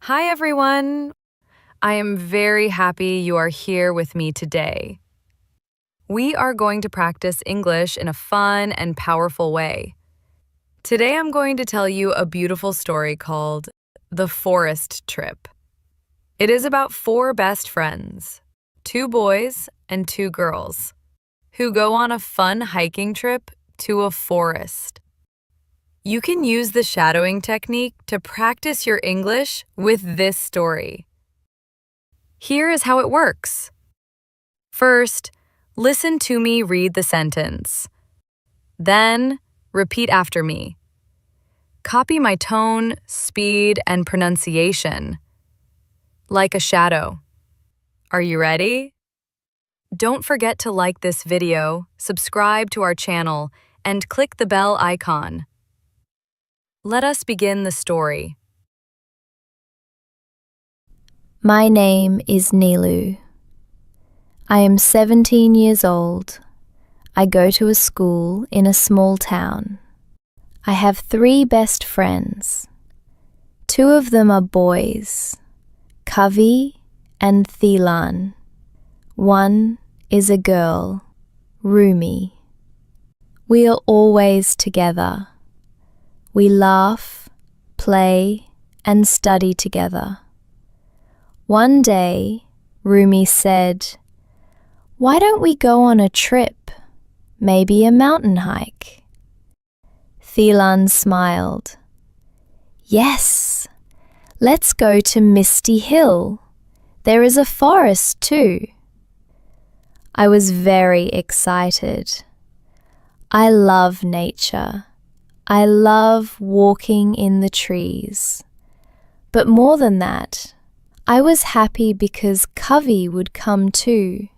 Hi, everyone. I am very happy you are here with me today. We are going to practice English in a fun and powerful way. Today, I'm going to tell you a beautiful story called The Forest Trip. It is about four best friends, two boys and two girls, who go on a fun hiking trip to a forest. You can use the shadowing technique to practice your English with this story. Here is how it works. First, listen to me read the sentence. Then, repeat after me. Copy my tone, speed, and pronunciation. Like a shadow. Are you ready? Don't forget to like this video, subscribe to our channel, and click the bell icon. Let us begin the story. My name is Nilu. I am 17 years old. I go to a school in a small town. I have three best friends. Two of them are boys, Kavi and Thilan. One is a girl, Rumi. We are always together. We laugh, play, and study together. One day, Rumi said, "Why don't we go on a trip? Maybe a mountain hike?" Thilan smiled. "Yes, let's go to Misty Hill. There is a forest too." I was very excited. I love nature. I love walking in the trees. But more than that, I was happy because Kavi would come too.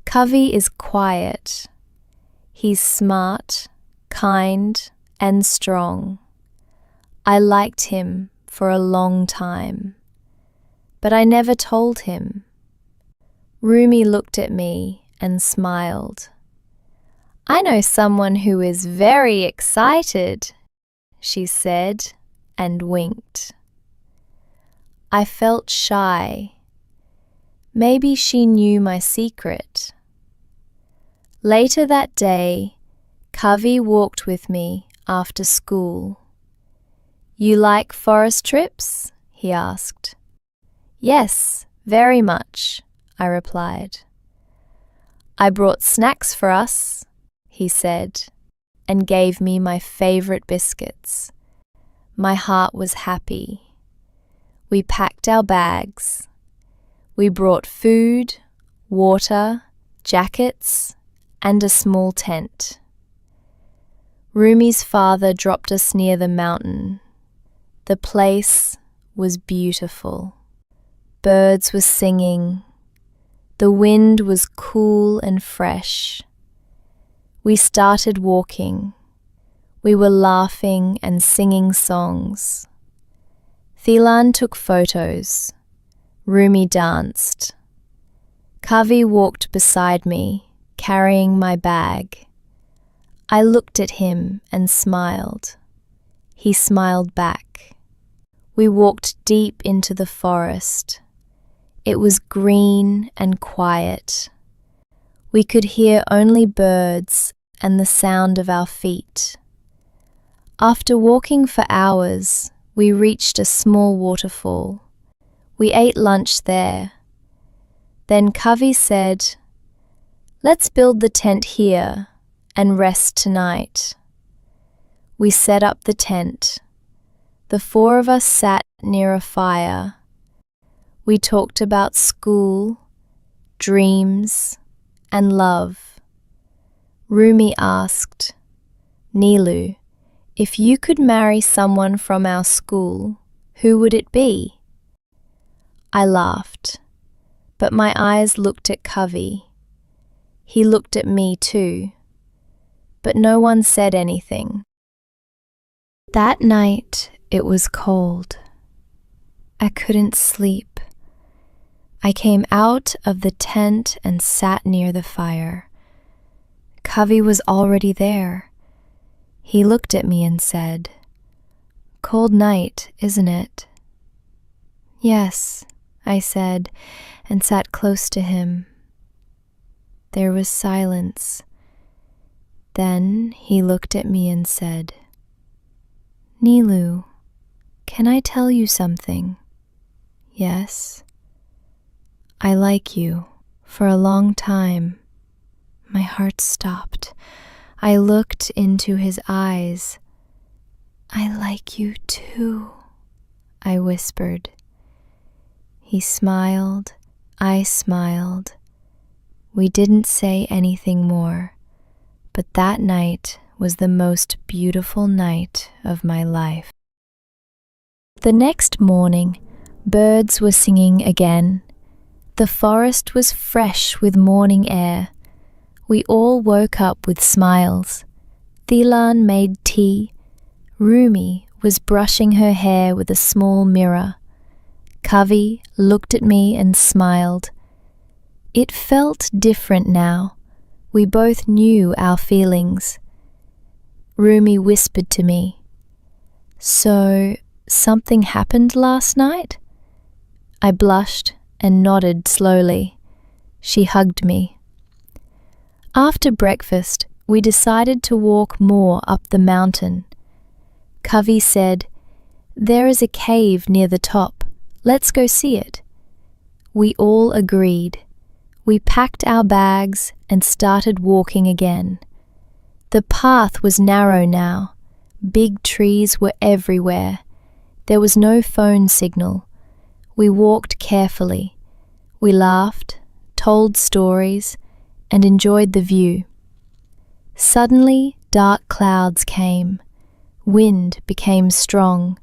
Kavi is quiet. He's smart, kind, and strong. I liked him for a long time, but I never told him. Rumi looked at me and smiled. "I know someone who is very excited," she said and winked. I felt shy. Maybe she knew my secret. Later that day, Kavi walked with me after school. "You like forest trips?" he asked. "Yes, very much," I replied. "I brought snacks for us," he said, and gave me my favorite biscuits. My heart was happy. We packed our bags. We brought food, water, jackets, and a small tent. Rumi's father dropped us near the mountain. The place was beautiful. Birds were singing. The wind was cool and fresh. We started walking. We were laughing and singing songs. Thilan took photos. Rumi danced. Kavi walked beside me, carrying my bag. I looked at him and smiled. He smiled back. We walked deep into the forest. It was green and quiet. We could hear only birds and the sound of our feet. After walking for hours, we reached a small waterfall. We ate lunch there. Then Kavi said, "Let's build the tent here and rest tonight." We set up the tent. The four of us sat near a fire. We talked about school, dreams, and love. Rumi asked, "Nilu, if you could marry someone from our school, who would it be?" I laughed, but my eyes looked at Kavi. He looked at me too, but no one said anything. That night it was cold. I couldn't sleep. I came out of the tent and sat near the fire. Kavi was already there. He looked at me and said, "Cold night, isn't it?" Yes, I said, and sat close to him. There was silence. Then he looked at me and said, Nilu, can I tell you something? Yes. I like you. For a long time. My heart stopped. I looked into his eyes. I like you too, I whispered. He smiled. I smiled. We didn't say anything more, but that night was the most beautiful night of my life. The next morning, birds were singing again. The forest was fresh with morning air. We all woke up with smiles. Thilan made tea. Rumi was brushing her hair with a small mirror. Kavi looked at me and smiled. It felt different now. We both knew our feelings. Rumi whispered to me, So, something happened last night? I blushed and nodded slowly. She hugged me. After breakfast, we decided to walk more up the mountain. Kavi said, There is a cave near the top. Let's go see it. We all agreed. We packed our bags and started walking again. The path was narrow now. Big trees were everywhere. There was no phone signal. We walked carefully. We laughed, told stories, and enjoyed the view. Suddenly, dark clouds came. Wind became strong.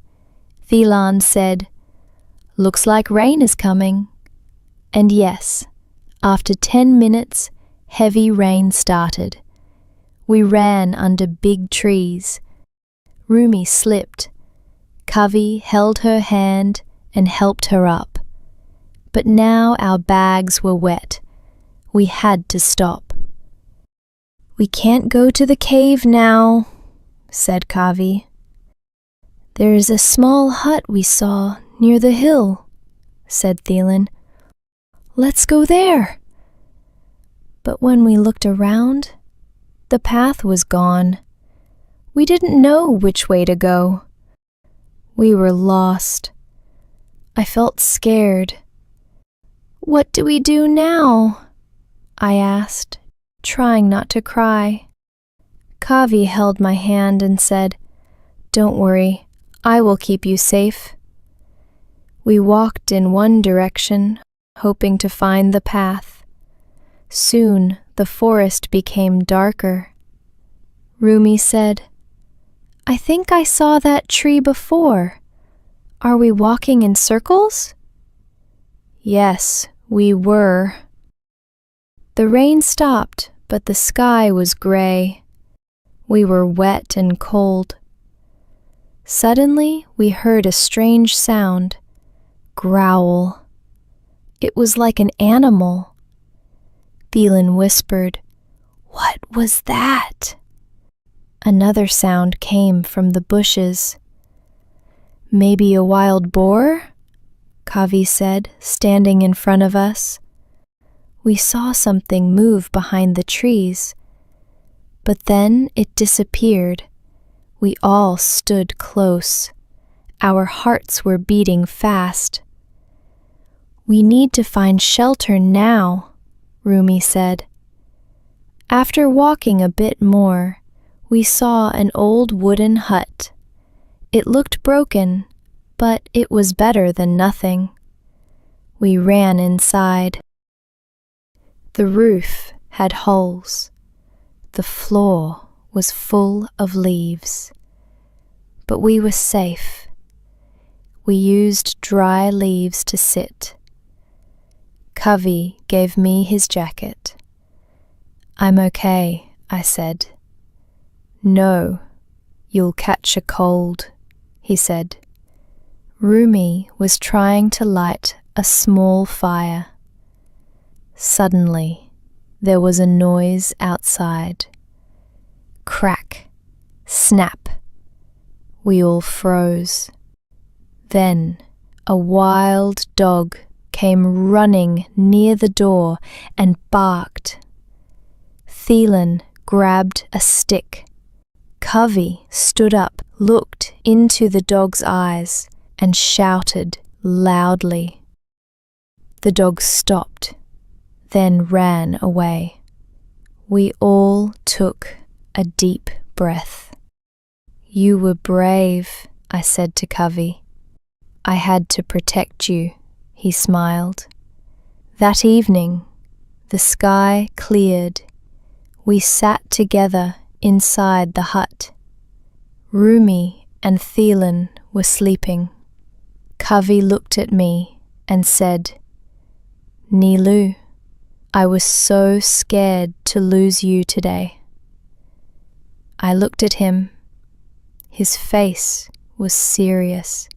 Thilan said, Looks like rain is coming. And yes, after 10 minutes, heavy rain started. We ran under big trees. Rumi slipped. Kavi held her hand and helped her up. But now our bags were wet. We had to stop. We can't go to the cave now, said Kavi. There is a small hut we saw near the hill, said Thilan. Let's go there. But when we looked around, the path was gone. We didn't know which way to go. We were lost. I felt scared. What do we do now? I asked, trying not to cry. Kavi held my hand and said, Don't worry, I will keep you safe. We walked in one direction, hoping to find the path. Soon the forest became darker. Rumi said, I think I saw that tree before. Are we walking in circles? Yes, we were. The rain stopped, but the sky was gray. We were wet and cold. Suddenly, we heard a strange sound. Growl. It was like an animal. Thilan whispered, What was that? Another sound came from the bushes. Maybe a wild boar? Kavi said, standing in front of us. We saw something move behind the trees, but then it disappeared. We all stood close. Our hearts were beating fast. We need to find shelter now, Rumi said. After walking a bit more, we saw an old wooden hut. It looked broken, but it was better than nothing. We ran inside. The roof had holes. The floor was full of leaves. But we were safe. We used dry leaves to sit. Kavi gave me his jacket. I'm okay, I said. No, you'll catch a cold, he said. Rumi was trying to light a small fire. Suddenly, there was a noise outside. Crack, snap. We all froze. Then a wild dog came running near the door and barked. Thielen grabbed a stick. Covey stood up, looked into the dog's eyes, and shouted loudly. The dog stopped, then ran away. We all took a deep breath. "You were brave," I said to Covey. "I had to protect you," he smiled. That evening, the sky cleared. We sat together inside the hut. Rumi and Thielen were sleeping. Covey looked at me and said, "Nilu, I was so scared to lose you today." I looked at him. His face was serious.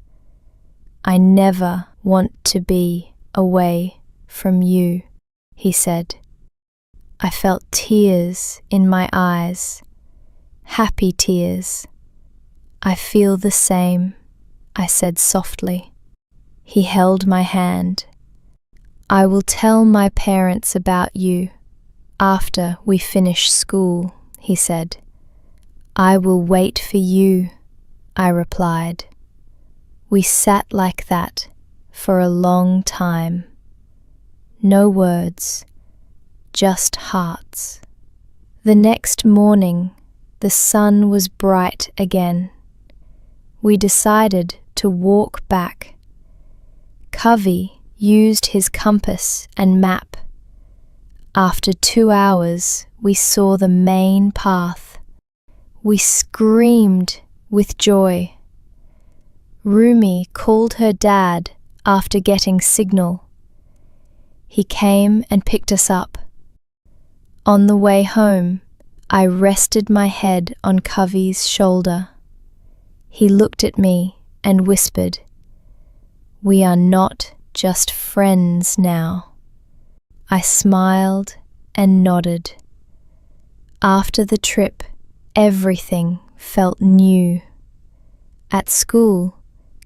"I never want to be away from you," he said. I felt tears in my eyes, happy tears. "I feel the same," I said softly. He held my hand. "I will tell my parents about you after we finish school," he said. "I will wait for you," I replied. We sat like that for a long time. No words, just hearts. The next morning, the sun was bright again. We decided to walk back. Covey used his compass and map. After 2 hours, we saw the main path. We screamed with joy. Rumi called her dad after getting signal. He came and picked us up. On the way home, I rested my head on Covey's shoulder. He looked at me and whispered, "We are not just friends now." I smiled and nodded. After the trip, everything felt new. At school,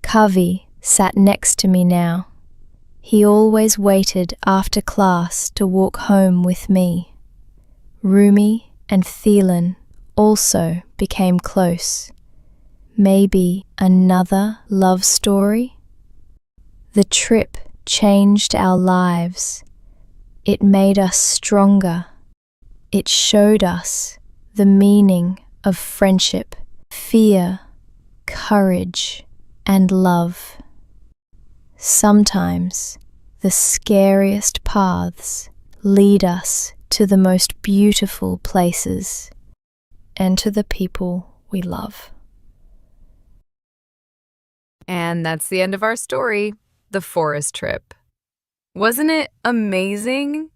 Covey sat next to me now. He always waited after class to walk home with me. Rumi and Thielen also became close. Maybe another love story? The trip changed our lives. It made us stronger. It showed us the meaning of friendship, fear, courage, and love. Sometimes the scariest paths lead us to the most beautiful places and to the people we love. And that's the end of our story, The Forest Trip. Wasn't it amazing?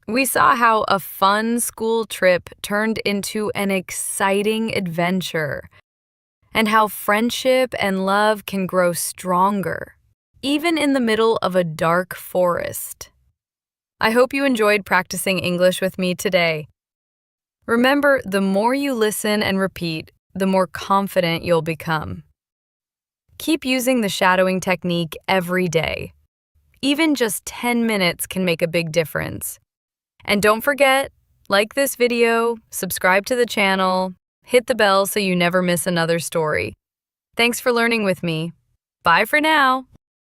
We saw how a fun school trip turned into an exciting adventure, and how friendship and love can grow stronger, even in the middle of a dark forest. I hope you enjoyed practicing English with me today. Remember, the more you listen and repeat, the more confident you'll become. Keep using the shadowing technique every day. Even just 10 minutes can make a big difference. And don't forget, like this video, subscribe to the channel, hit the bell so you never miss another story. Thanks for learning with me. Bye for now.